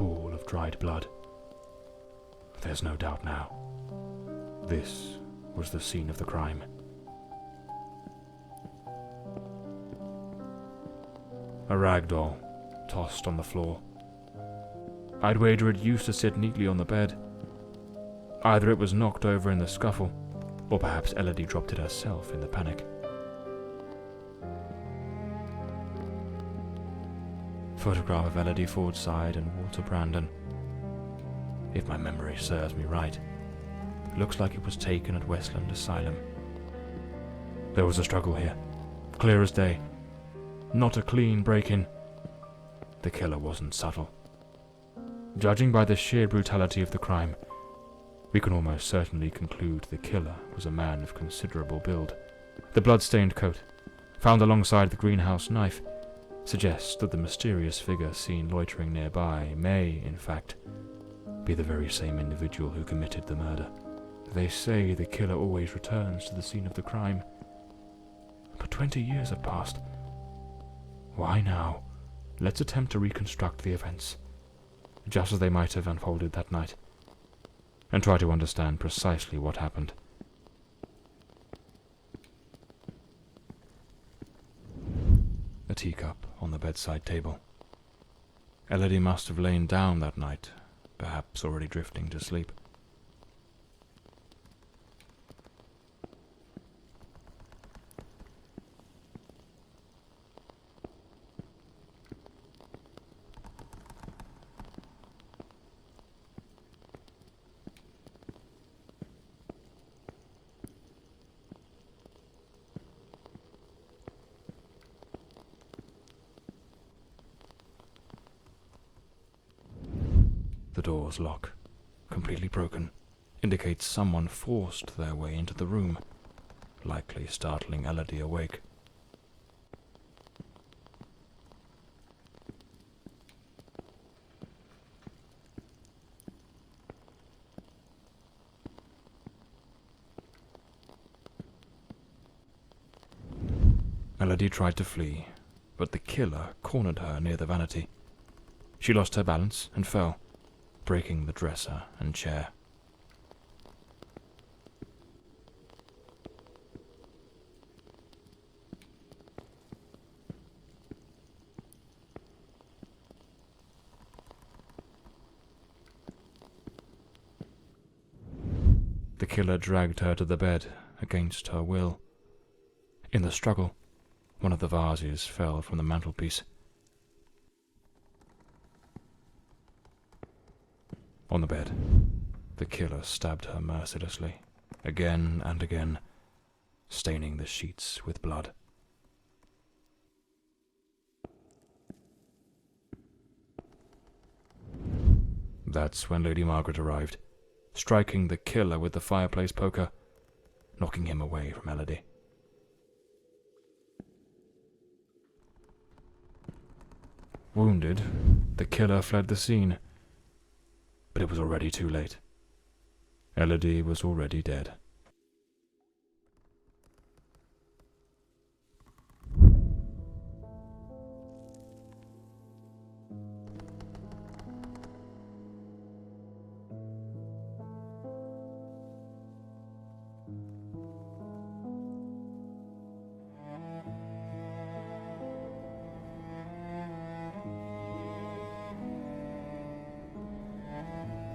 pool of dried blood. There's no doubt now. This was the scene of the crime. A rag doll, tossed on the floor. I'd wager it used to sit neatly on the bed. Either it was knocked over in the scuffle, or perhaps Elodie dropped it herself in the panic. Photograph of Elodie Fordside and Walter Brandon. If my memory serves me right, looks like it was taken at Westland Asylum. There was a struggle here, clear as day. Not a clean break-in. The killer wasn't subtle. Judging by the sheer brutality of the crime, we can almost certainly conclude the killer was a man of considerable build. The blood-stained coat, found alongside the greenhouse knife, suggests that the mysterious figure seen loitering nearby may, in fact, be the very same individual who committed the murder. They say the killer always returns to the scene of the crime. But 20 years have passed. Why now? Let's attempt to reconstruct the events, just as they might have unfolded that night, and try to understand precisely what happened. A teacup on the bedside table. Elodie must have lain down that night, perhaps already drifting to sleep. The door's lock, completely broken, indicates someone forced their way into the room, likely startling Elodie awake. Elodie tried to flee, but the killer cornered her near the vanity. She lost her balance and fell, breaking the dresser and chair. The killer dragged her to the bed against her will. In the struggle, one of the vases fell from the mantelpiece. On the bed, the killer stabbed her mercilessly, again and again, staining the sheets with blood. That's when Lady Margaret arrived, striking the killer with the fireplace poker, knocking him away from Elodie. Wounded, the killer fled the scene. But it was already too late. Elodie was already dead.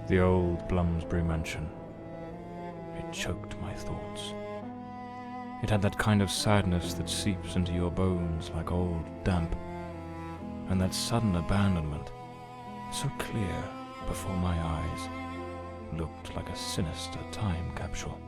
The old Bloomsbury mansion. It choked my thoughts. It had that kind of sadness that seeps into your bones like old damp, and that sudden abandonment, so clear before my eyes, looked like a sinister time capsule.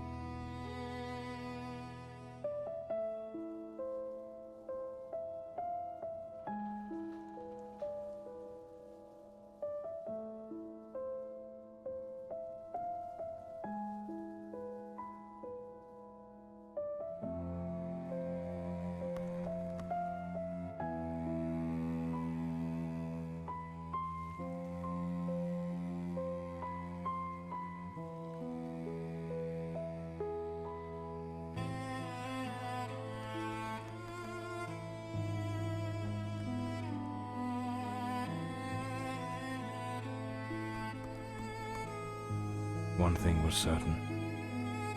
One thing was certain.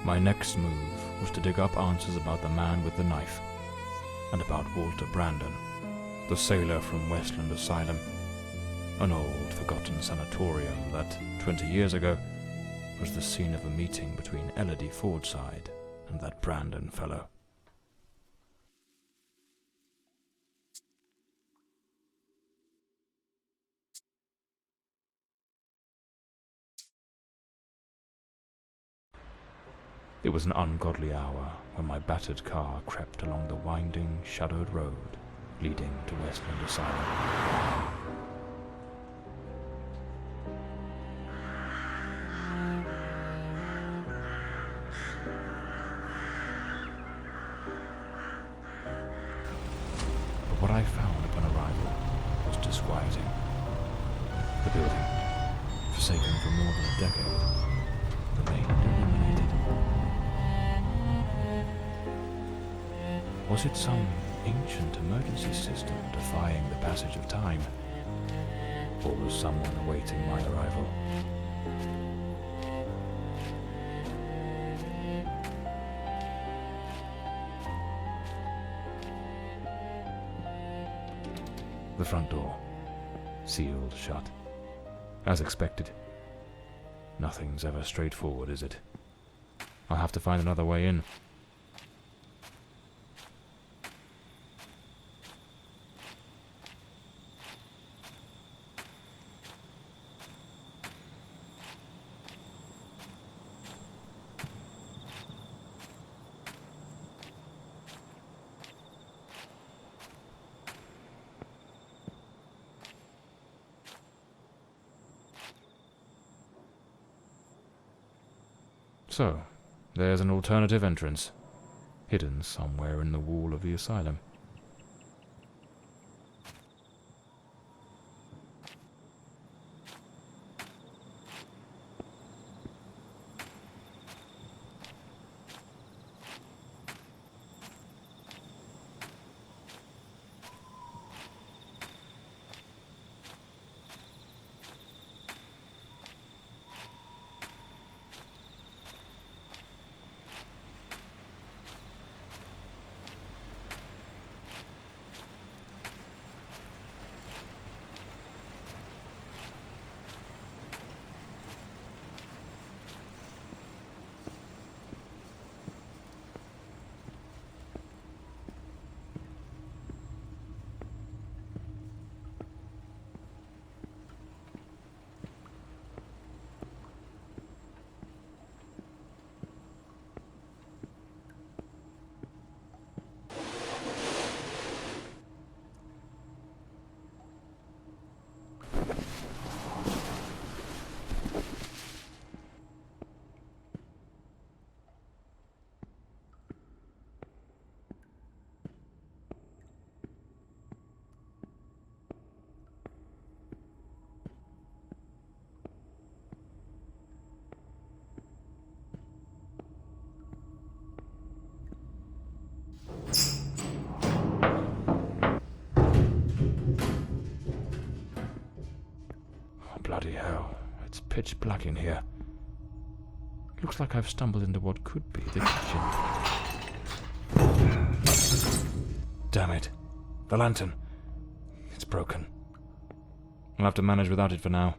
My next move was to dig up answers about the man with the knife, and about Walter Brandon, the sailor from Westland Asylum, an old, forgotten sanatorium that, 20 years ago, was the scene of a meeting between Elodie Fordside and that Brandon fellow. It was an ungodly hour when my battered car crept along the winding, shadowed road leading to Westland Asylum. But what I found upon arrival was disquieting. The building, forsaken for more than a decade, remained illuminated. Was it some ancient emergency system defying the passage of time? Or was someone awaiting my arrival? The front door, sealed shut. As expected. Nothing's ever straightforward, is it? I'll have to find another way in. So, there's an alternative entrance, hidden somewhere in the wall of the asylum. Bloody hell, it's pitch black in here. Looks like I've stumbled into what could be the kitchen. Damn it. The lantern. It's broken. I'll have to manage without it for now.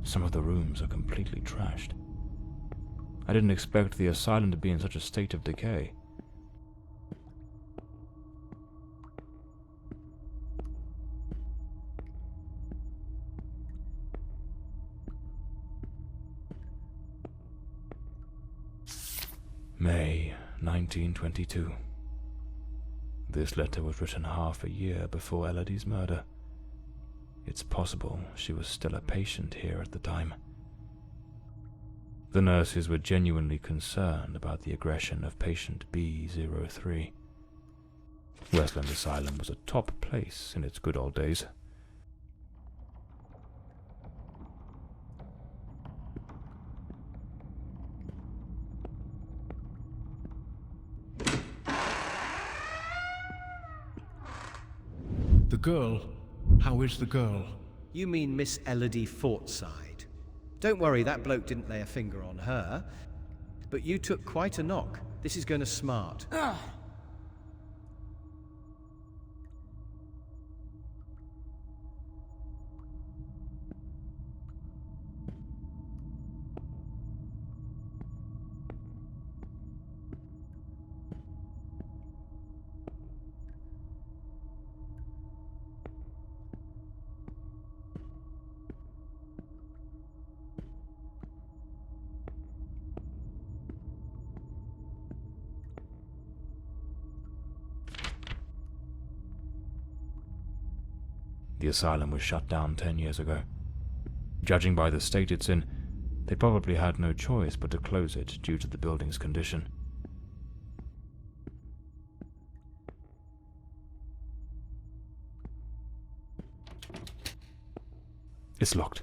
Some of the rooms are completely trashed. I didn't expect the asylum to be in such a state of decay. May 1922. This letter was written half a year before Elodie's murder. It's possible she was still a patient here at the time. The nurses were genuinely concerned about the aggression of patient B03. Westland Asylum was a top place in its good old days. The girl? How is the girl? You mean Miss Elodie Fortside? Don't worry, that bloke didn't lay a finger on her. But you took quite a knock. This is going to smart. The asylum was shut down 10 years ago. Judging by the state it's in, they probably had no choice but to close it due to the building's condition. It's locked.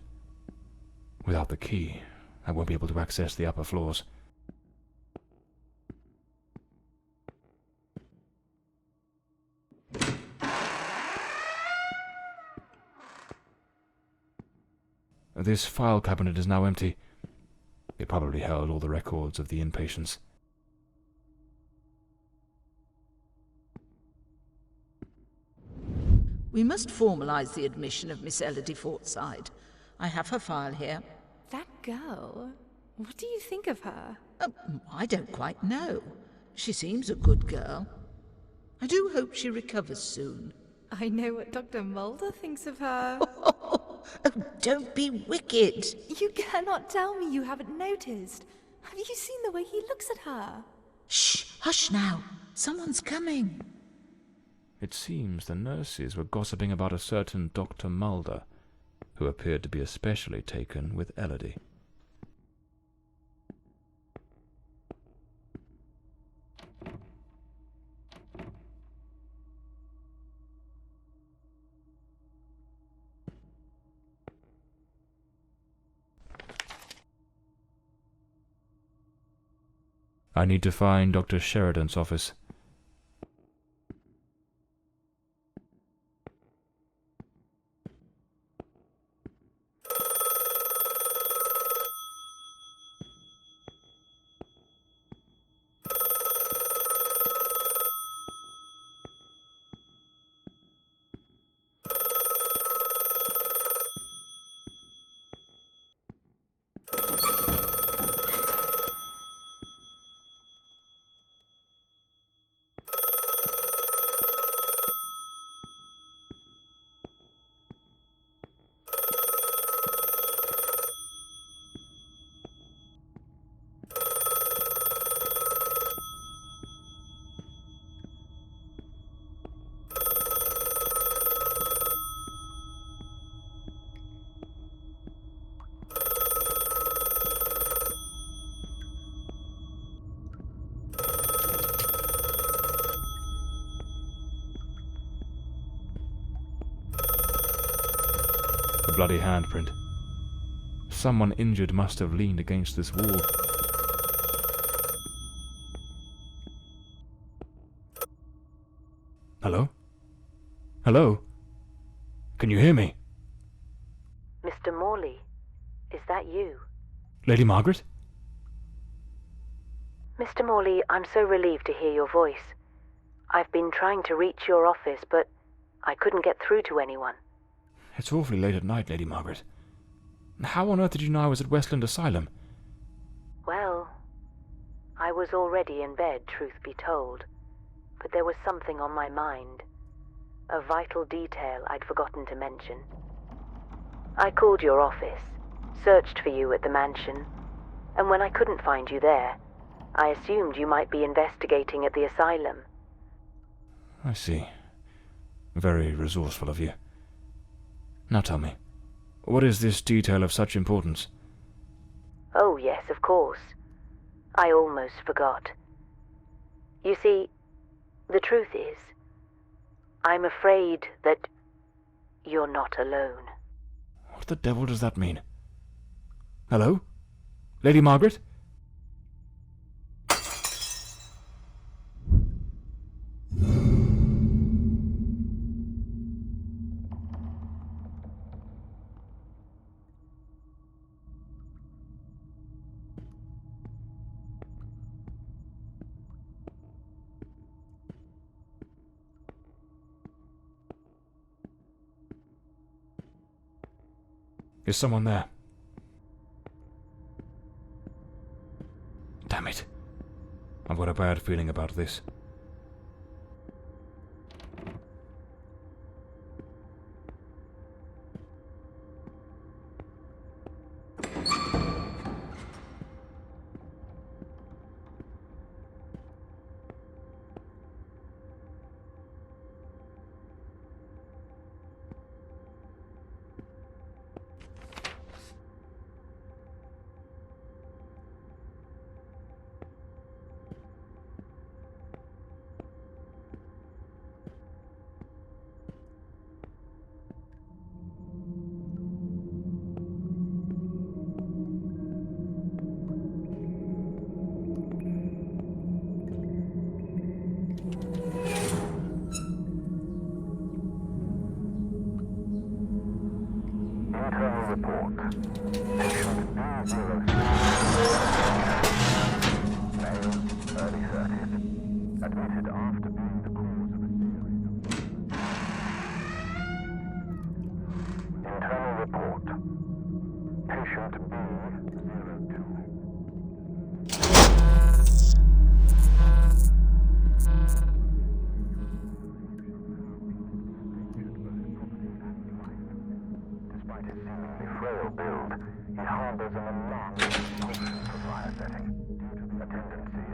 Without the key, I won't be able to access the upper floors. This file cabinet is now empty. It probably held all the records of the inpatients. We must formalize the admission of Miss Elodie Fortside. I have her file here. That girl? What do you think of her? I don't quite know. She seems a good girl. I do hope she recovers soon. I know what Dr. Mulder thinks of her. Oh, don't be wicked. You cannot tell me you haven't noticed. Have you seen the way he looks at her? Shh, hush now. Someone's coming. It seems the nurses were gossiping about a certain Dr. Mulder, who appeared to be especially taken with Elodie. I need to find Dr. Sheridan's office. A bloody handprint. Someone injured must have leaned against this wall. Hello? Hello? Can you hear me? Mr. Morley, is that you? Lady Margaret? Mr. Morley, I'm so relieved to hear your voice. I've been trying to reach your office, but I couldn't get through to anyone. It's awfully late at night, Lady Margaret. How on earth did you know I was at Westland Asylum? Well, I was already in bed, truth be told, but there was something on my mind. A vital detail I'd forgotten to mention. I called your office, searched for you at the mansion, and when I couldn't find you there, I assumed you might be investigating at the asylum. I see. Very resourceful of you. Now tell me, what is this detail of such importance? Oh, yes, of course. I almost forgot. You see, the truth is, I'm afraid that you're not alone. What the devil does that mean? Hello? Lady Margaret? Is someone there? Damn it. I've got a bad feeling about this.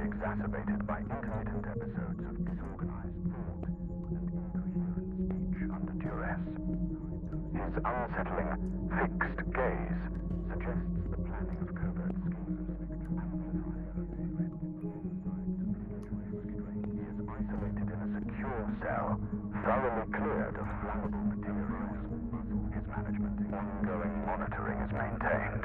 Exacerbated by intermittent episodes of disorganized thought and incoherent speech under duress. His unsettling, fixed gaze suggests the planning of covert schemes. He is isolated in a secure cell, thoroughly cleared of flammable materials. His management, ongoing monitoring is maintained.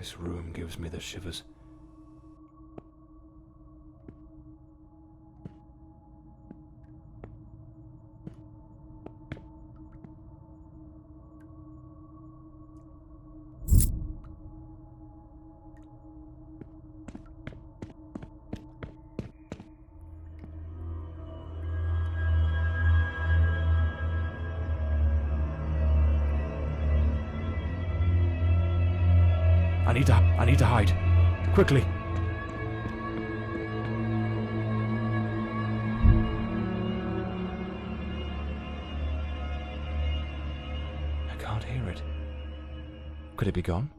This room gives me the shivers. I need to hide. Quickly. I can't hear it. Could it be gone?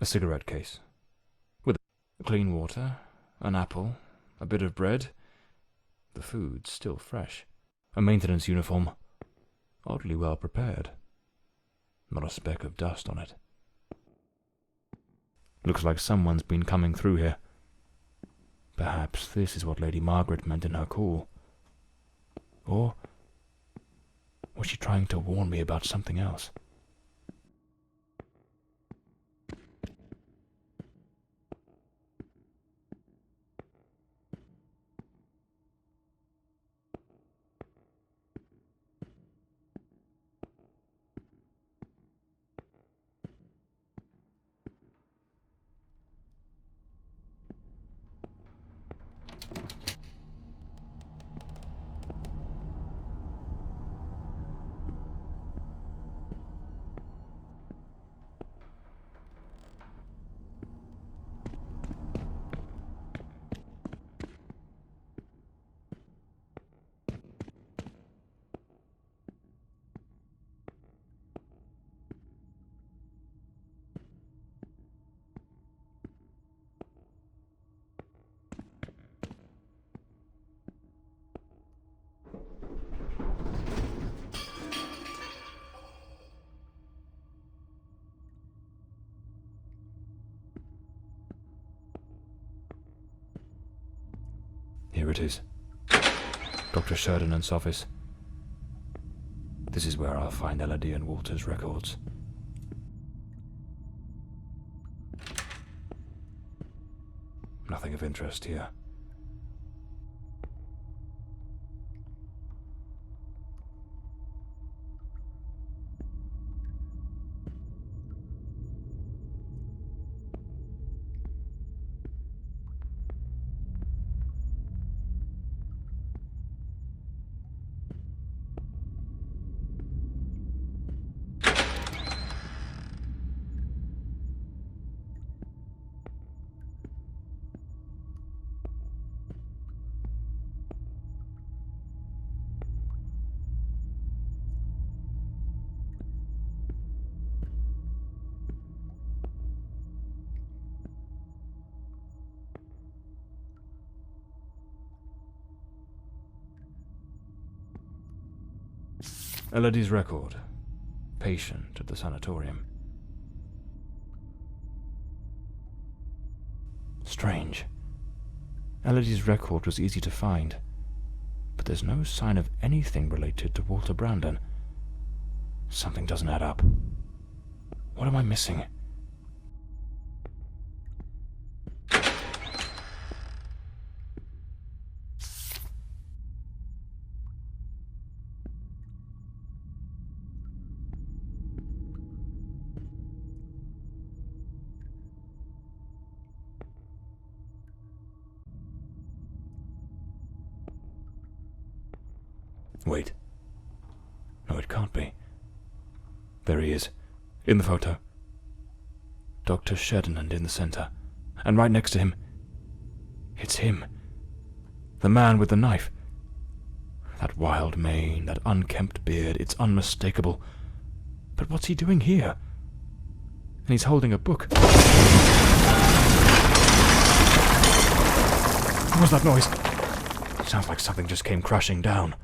A cigarette case. With clean water, an apple, a bit of bread. The food still fresh. A maintenance uniform. Oddly well prepared. Not a speck of dust on it. Looks like someone's been coming through here. Perhaps this is what Lady Margaret meant in her call. Or was she trying to warn me about something else? Here it is. Dr. Sheridan's office. This is where I'll find Elodie and Walter's records. Nothing of interest here. Elodie's record. Patient at the sanatorium. Strange. Elodie's record was easy to find, but there's no sign of anything related to Walter Brandon. Something doesn't add up. What am I missing? Wait. No, it can't be. There he is, in the photo. Dr. Sheddenand in the center, and right next to him, it's him. The man with the knife. That wild mane, that unkempt beard, it's unmistakable. But what's he doing here? And he's holding a book. What was that noise? Sounds like something just came crashing down.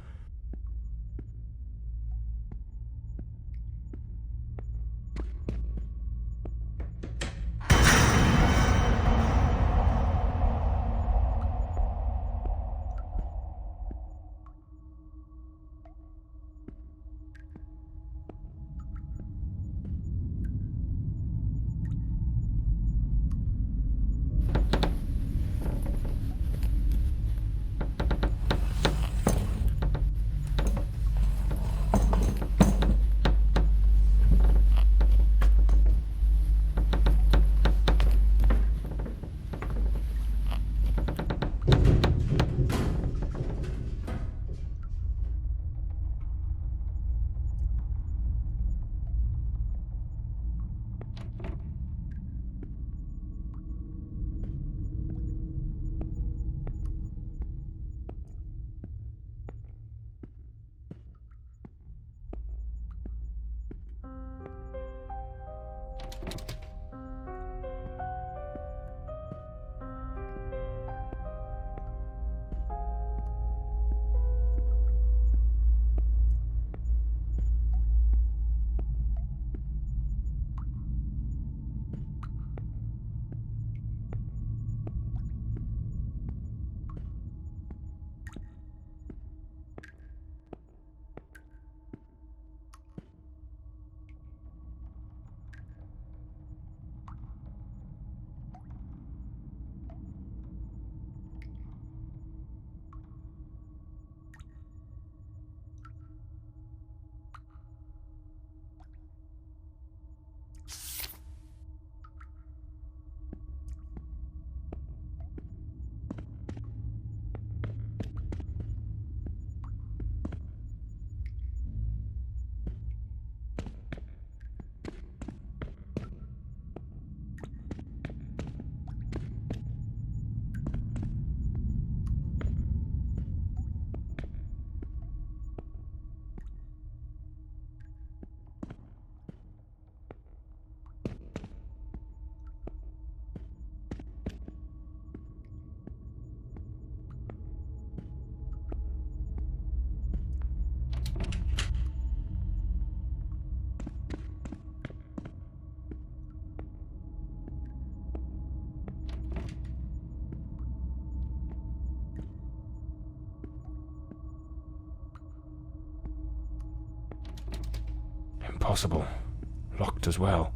Impossible. Locked as well.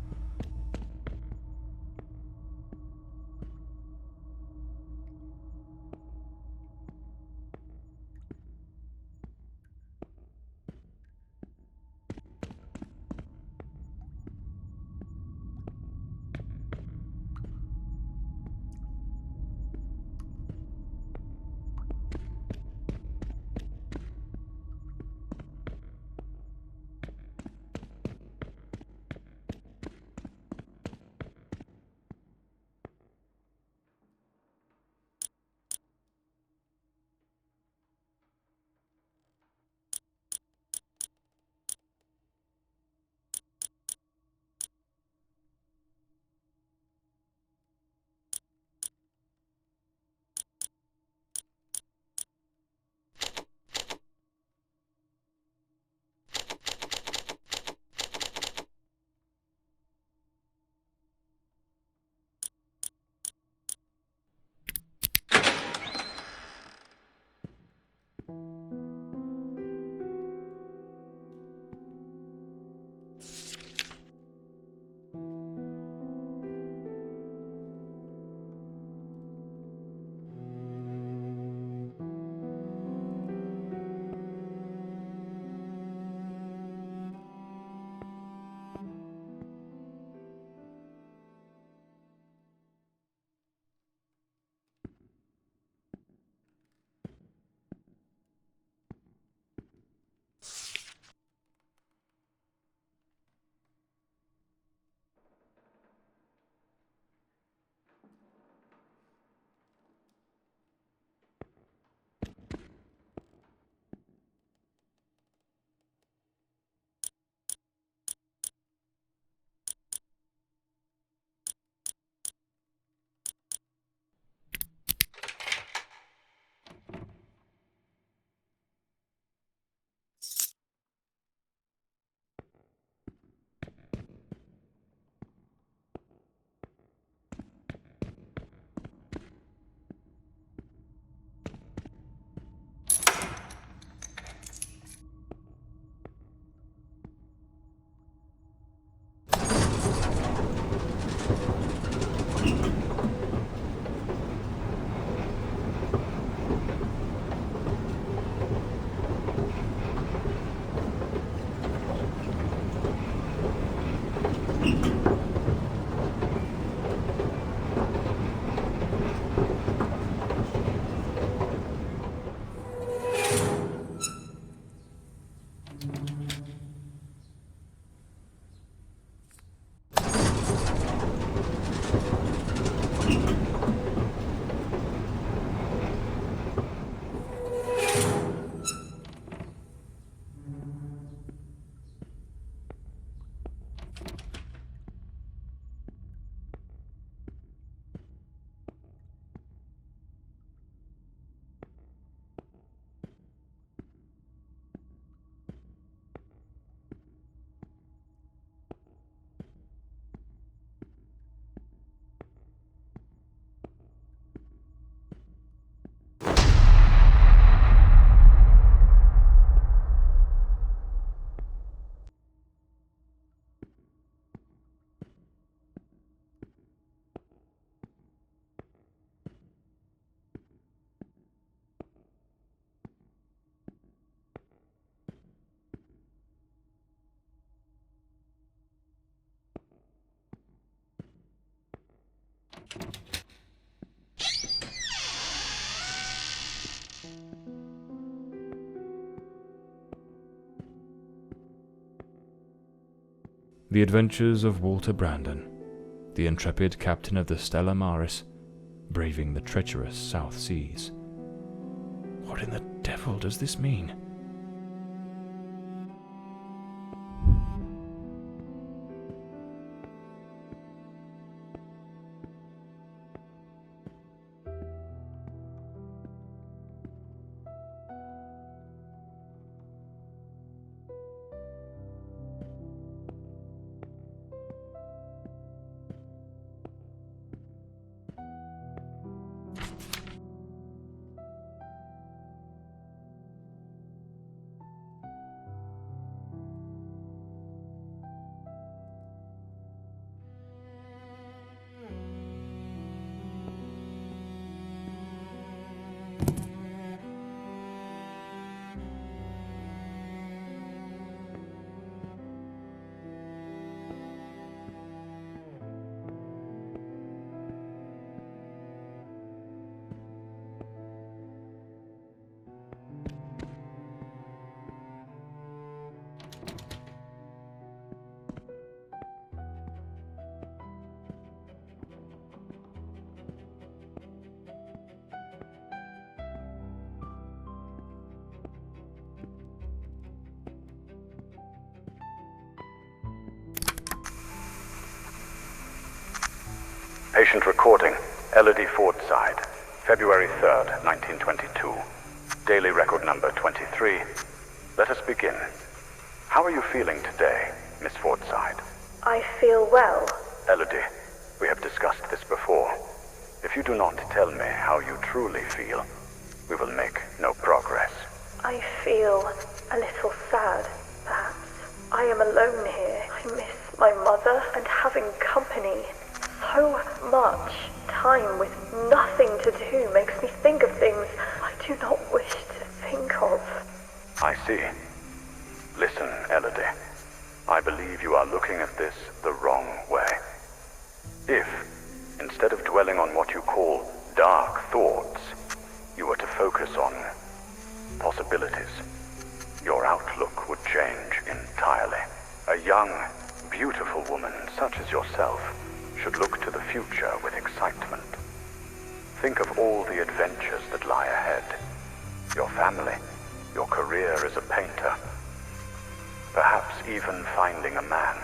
The adventures of Walter Brandon, the intrepid captain of the Stella Maris, braving the treacherous South Seas. What in the devil does this mean? Patient recording, Elodie Fordside, February 3rd, 1922. Daily record number 23. Let us begin. How are you feeling today, Miss Fordside? I feel well. Elodie, we have discussed this before. If you do not tell me how you truly feel, we will make no progress. I feel a little sad, perhaps. I am alone here. I miss my mother and having company. So much time with nothing to do makes me think of things I do not wish to think of. I see. Listen, Elodie. I believe you are looking at this the wrong way. If, instead of dwelling on what you call dark thoughts, you were to focus on possibilities, your outlook would change entirely. A young, beautiful woman such as yourself should look to the future with excitement. Think of all the adventures that lie ahead. Your family, your career as a painter. Perhaps even finding a man.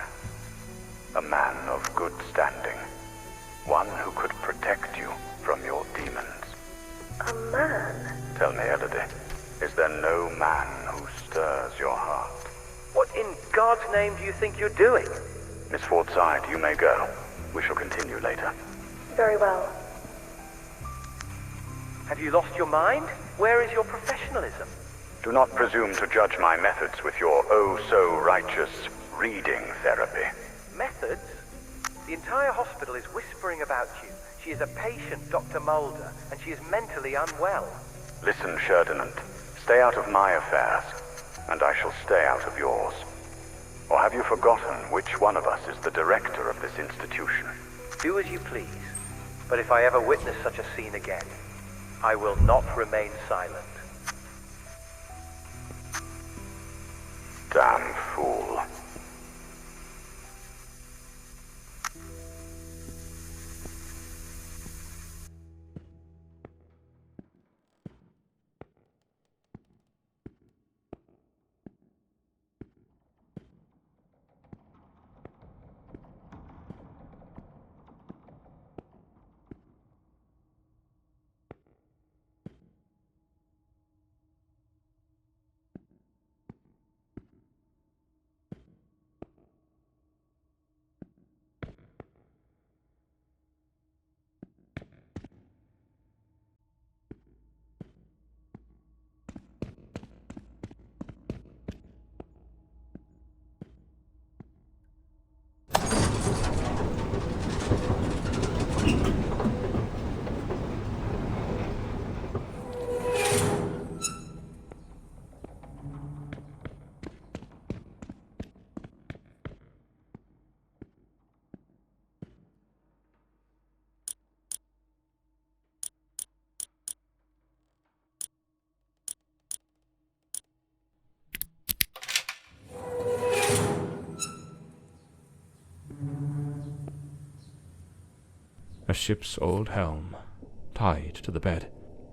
A man of good standing. One who could protect you from your demons. A man? Tell me, Elodie, is there no man who stirs your heart? What in God's name do you think you're doing? Miss Fordside, you may go. We shall continue later. Very well. Have you lost your mind? Where is your professionalism? Do not presume to judge my methods with your oh-so-righteous reading therapy. Methods? The entire hospital is whispering about you. She is a patient, Dr. Mulder, and she is mentally unwell. Listen, Sherdinant. Stay out of my affairs, and I shall stay out of yours. Or have you forgotten which one of us is the director of this institution? Do as you please, but if I ever witness such a scene again, I will not remain silent. Damn fool. A ship's old helm, tied to the bed,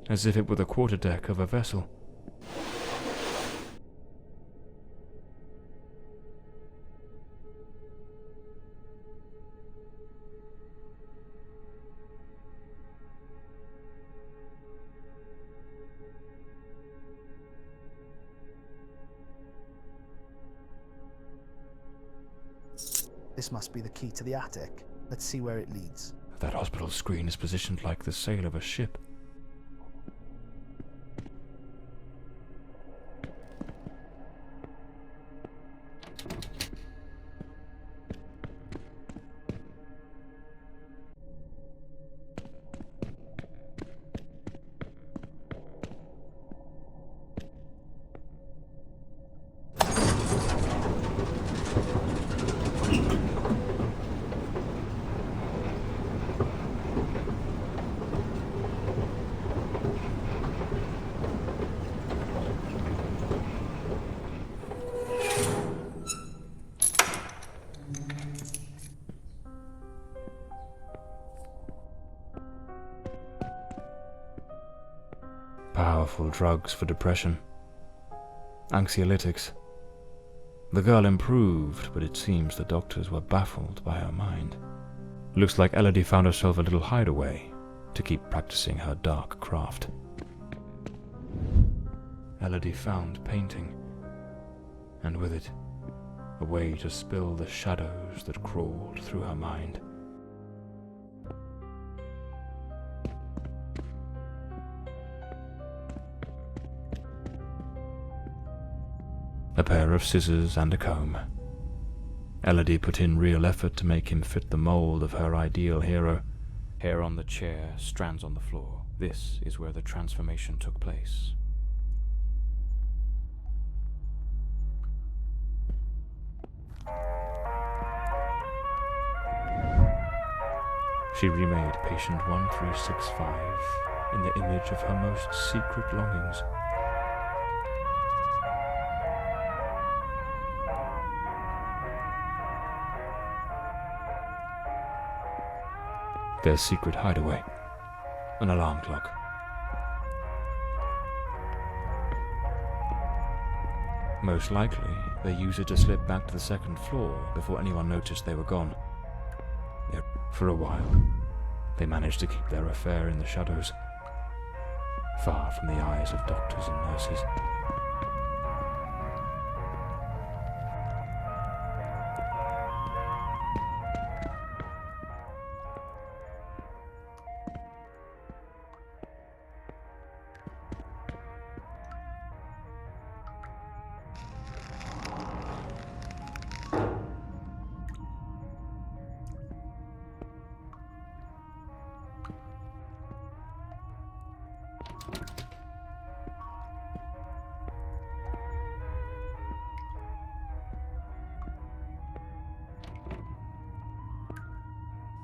as if it were the quarterdeck of a vessel. This must be the key to the attic. Let's see where it leads. That hospital screen is positioned like the sail of a ship. Powerful drugs for depression. Anxiolytics. The girl improved, but it seems the doctors were baffled by her mind. Looks like Elodie found herself a little hideaway to keep practicing her dark craft. Elodie found painting, and with it, a way to spill the shadows that crawled through her mind. A pair of scissors and a comb. Elodie put in real effort to make him fit the mold of her ideal hero. Hair on the chair, strands on the floor. This is where the transformation took place. She remade patient 1365 in the image of her most secret longings. Their secret hideaway, an alarm clock. Most likely, they used it to slip back to the second floor before anyone noticed they were gone. For a while, they managed to keep their affair in the shadows, far from the eyes of doctors and nurses.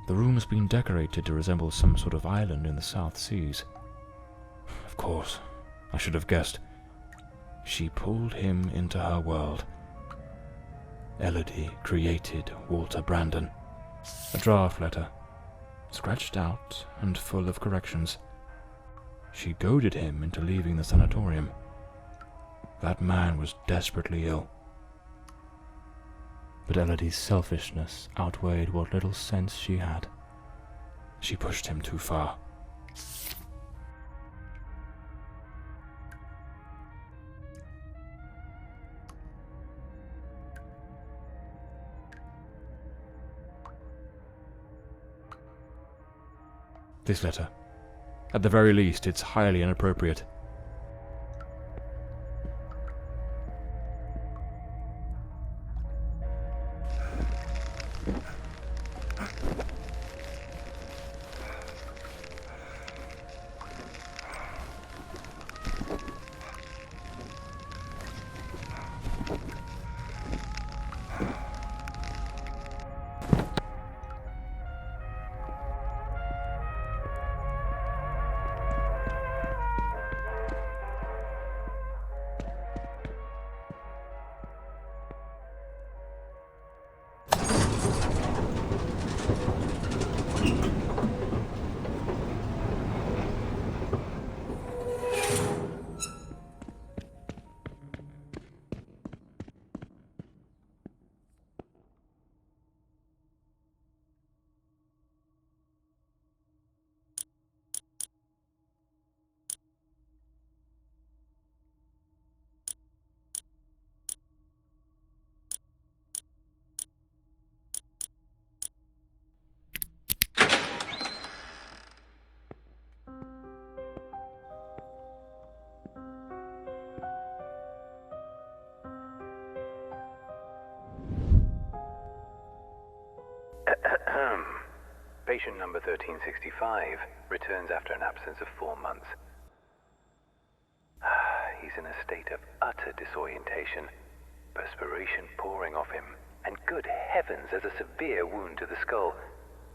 The room has been decorated to resemble some sort of island in the South Seas. Of course, I should have guessed. She pulled him into her world. Elodie created Walter Brandon. A draft letter, scratched out and full of corrections. She goaded him into leaving the sanatorium. That man was desperately ill. But Elodie's selfishness outweighed what little sense she had. She pushed him too far. This letter. At the very least, it's highly inappropriate. Ahem. Patient number 1365 returns after an absence of 4 months. He's in a state of utter disorientation, perspiration pouring off him, and good heavens, there's a severe wound to the skull.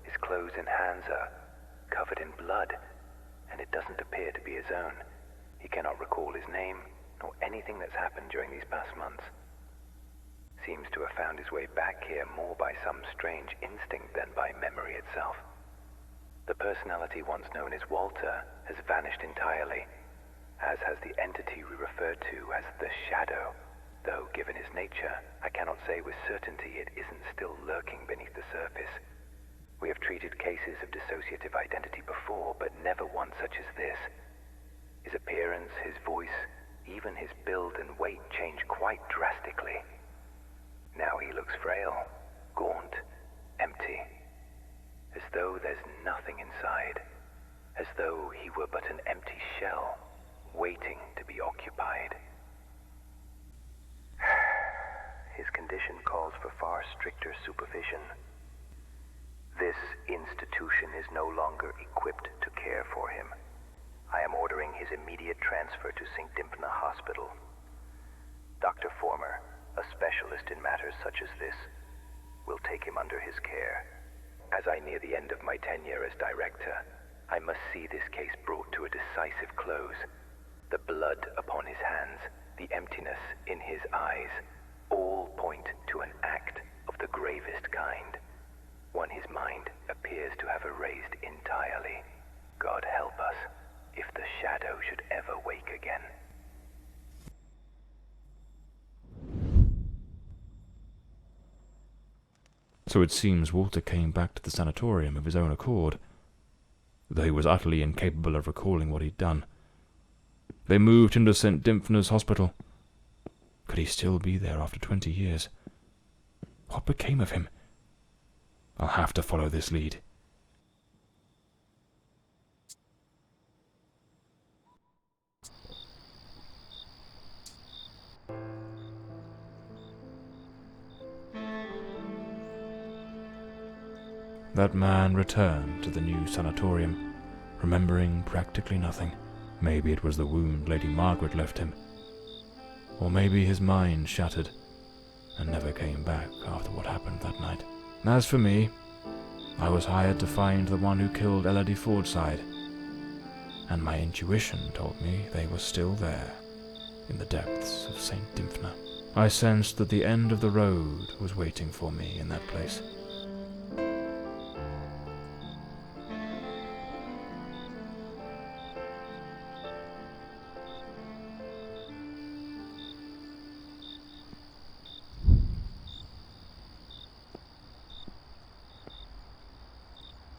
His clothes and hands are covered in blood, and it doesn't appear to be his own. He cannot recall his name, nor anything that's happened during these past months. Seems to have found his way back here more by some strange instinct than by memory itself. The personality once known as Walter has vanished entirely, as has the entity we refer to as the Shadow, though given his nature, I cannot say with certainty it isn't still lurking beneath the surface. We have treated cases of dissociative identity before, but never one such as this. His appearance, his voice, even his build and weight change quite drastically. Now he looks frail, gaunt, empty, as though there's nothing inside, as though he were but an empty shell, waiting to be occupied. His condition calls for far stricter supervision. This institution is no longer equipped to care for him. I am ordering his immediate transfer to St. Dymphna Hospital. Dr. Former, a specialist in matters such as this, will take him under his care. As I near the end of my tenure as director, I must see this case brought to a decisive close. The blood upon his hands, the emptiness in his eyes, all point to an act of the gravest kind. One his mind appears to have erased entirely. God help us, if the Shadow should ever wake again. So it seems Walter came back to the sanatorium of his own accord, though he was utterly incapable of recalling what he'd done. They moved him to St. Dymphna's Hospital. Could he still be there after 20 years? What became of him? I'll have to follow this lead. That man returned to the new sanatorium, remembering practically nothing. Maybe it was the wound Lady Margaret left him. Or maybe his mind shattered and never came back after what happened that night. As for me, I was hired to find the one who killed Elodie Fordside, and my intuition told me they were still there, in the depths of St. Dymphna. I sensed that the end of the road was waiting for me in that place.